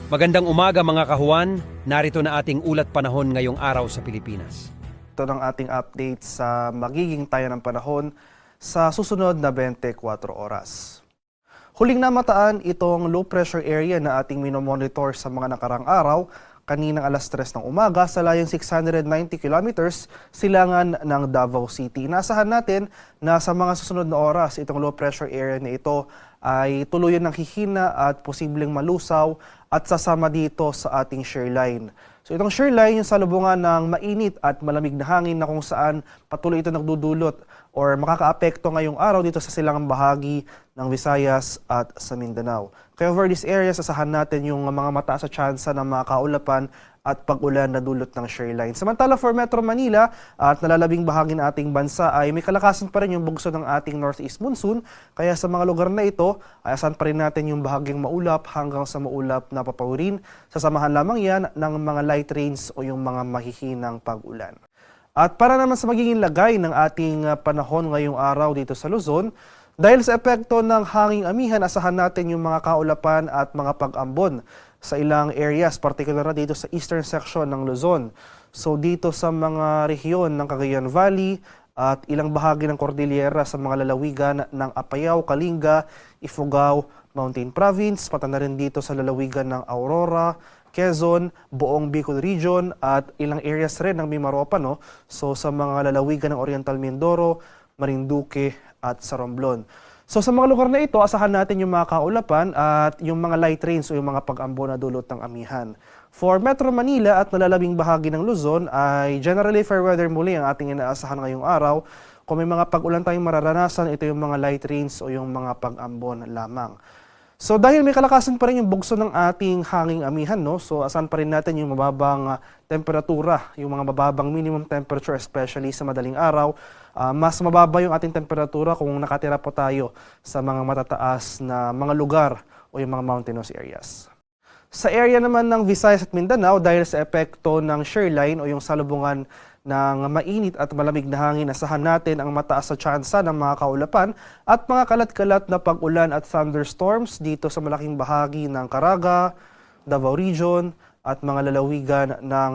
Magandang umaga mga kahuan, narito na ating ulat panahon ngayong araw sa Pilipinas. Ito ng ating update sa magiging tayo ng panahon sa susunod na 24 oras. Huling namataan itong low pressure area na ating minomonitor sa mga nakarang araw kaninang alas 3 ng umaga sa layong 690 kilometers silangan ng Davao City. Inasahan natin na sa mga susunod na oras itong low pressure area na ito ay tuluyan ng hihina at posibleng malusaw at sasama dito sa ating shear line. So itong shear line yung salubungan ng mainit at malamig na hangin na kung saan patuloy ito nagdudulot or makakaapekto ngayong araw dito sa silangang bahagi ng Visayas at sa Mindanao. Kaya over this area, sasahan natin yung mga mataas sa tsansa ng mga kaulapan at pag-ulan na dulot ng shear line. Samantala for Metro Manila at nalalabing bahagi ng ating bansa ay may kalakasan pa rin yung bugso ng ating northeast monsoon. Kaya sa mga lugar na ito, ay asan pa rin natin yung bahagyang maulap hanggang sa maulap na papawirin. Sasamahan lamang yan ng mga light rains o yung mga mahihinang pag-ulan. At para naman sa magiging lagay ng ating panahon ngayong araw dito sa Luzon, dahil sa epekto ng hanging amihan, asahan natin yung mga kaulapan at mga pag-ambon sa ilang areas, particular na dito sa eastern section ng Luzon. So dito sa mga rehiyon ng Cagayan Valley at ilang bahagi ng Cordillera sa mga lalawigan ng Apayao, Kalinga, Ifugao, Mountain Province, pati na rin dito sa lalawigan ng Aurora, Quezon, buong Bicol Region at ilang areas rin ng Mimaropa. So sa mga lalawigan ng Oriental Mindoro, Marinduque at sa Romblon. So sa mga lugar na ito, asahan natin yung mga kaulapan at yung mga light rains o yung mga pag-ambo na dulot ng amihan. For Metro Manila at nalalabing bahagi ng Luzon ay generally fair weather muli ang ating inaasahan ngayong araw. Kung may mga pag-ulan tayong mararanasan, ito yung mga light rains o yung mga pag-ambon lamang. So dahil may kalakasan pa rin yung bugso ng ating hanging amihan, so asan pa rin natin yung mababang temperatura, yung mga mababang minimum temperature especially sa madaling araw. Mas mababa yung ating temperatura kung nakatira po tayo sa mga matataas na mga lugar o yung mga mountainous areas. Sa area naman ng Visayas at Mindanao, dahil sa epekto ng shear line o yung salubungan ng mainit at malamig na hangin, asahan natin ang mataas sa tsansa ng mga kaulapan at mga kalat-kalat na pag-ulan at thunderstorms dito sa malaking bahagi ng Caraga, Davao Region at mga lalawigan ng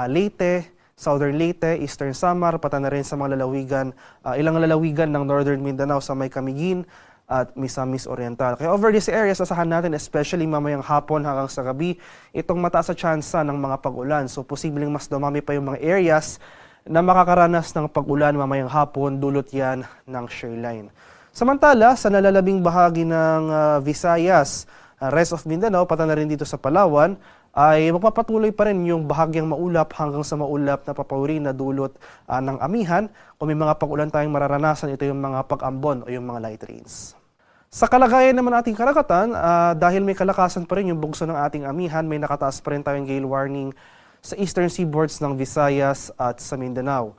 Leyte, Southern Leyte, Eastern Samar, pati na rin sa mga lalawigan, ilang lalawigan ng Northern Mindanao sa may Camiguin at Misamis Oriental. Kaya over these areas, asahan natin especially mamayang hapon hanggang sa gabi, itong mataas sa tsansa ng mga pag-ulan. So posibleng mas dumami pa yung mga areas na makakaranas ng pag-ulan mamayang hapon, dulot yan ng shear line. Samantala, sa nalalabing bahagi ng Visayas, rest of Mindanao, pati na rin dito sa Palawan, ay magpapatuloy pa rin yung bahagyang maulap hanggang sa maulap na papawirin na dulot ng amihan. Kung may mga pag-ulan tayong mararanasan, ito yung mga pag-ambon o yung mga light rains. Sa kalagayan naman ating karagatan, dahil may kalakasan pa rin yung bugso ng ating amihan, may nakataas pa rin tayong gale warning sa eastern seaboards ng Visayas at sa Mindanao.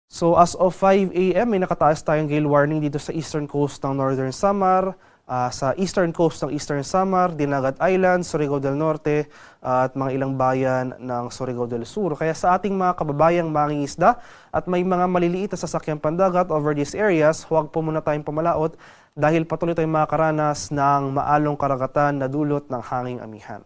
So as of 5 a.m., may nakataas tayong gale warning dito sa eastern coast ng Northern Samar, sa eastern coast ng Eastern Samar, Dinagat Island, Surigao del Norte at mga ilang bayan ng Surigao del Sur. Kaya sa ating mga kababayang mangingisda at may mga maliliit na sasakyang pandagat over these areas, huwag po muna tayong pamalaot dahil patuloy tayong makakaranas ng maalong karagatan na dulot ng hanging amihan.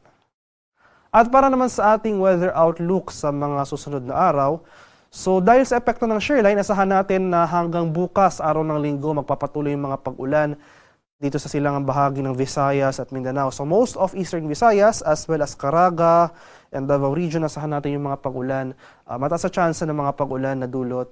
At para naman sa ating weather outlook sa mga susunod na araw, so dahil sa epekto ng shear line, asahan natin na hanggang bukas, araw ng linggo, magpapatuloy yung mga pag-ulan dito sa silangang bahagi ng Visayas at Mindanao. So most of Eastern Visayas as well as Caraga and Davao Region, asahan natin yung mga pag-ulan. Mataas sa tsansa ng mga pag-ulan na dulot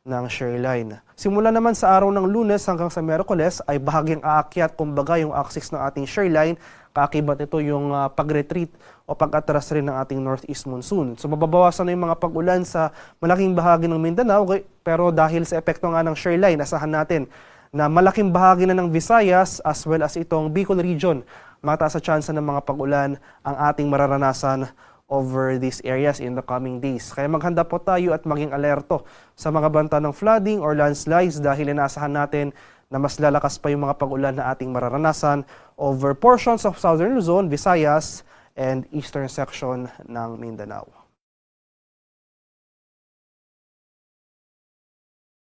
ng shear line. Simula naman sa araw ng Lunes hanggang sa Miyerkules ay bahagyang aakyat, kumbaga yung axis ng ating shear line. Kaakibat ito yung pag-retreat o pag-atras rin ng ating northeast monsoon. So mababawasan na yung mga pag-ulan sa malaking bahagi ng Mindanao, pero dahil sa epekto nga ng shear line, asahan natin na malaking bahagi na ng Visayas as well as itong Bicol Region, mataas sa tsansa ng mga pag-ulan ang ating mararanasan over these areas in the coming days. Kaya maghanda po tayo at maging alerto sa mga banta ng flooding or landslides dahil inaasahan natin na mas lalakas pa yung mga pag-ulan na ating mararanasan over portions of Southern Luzon, Visayas, and Eastern section ng Mindanao.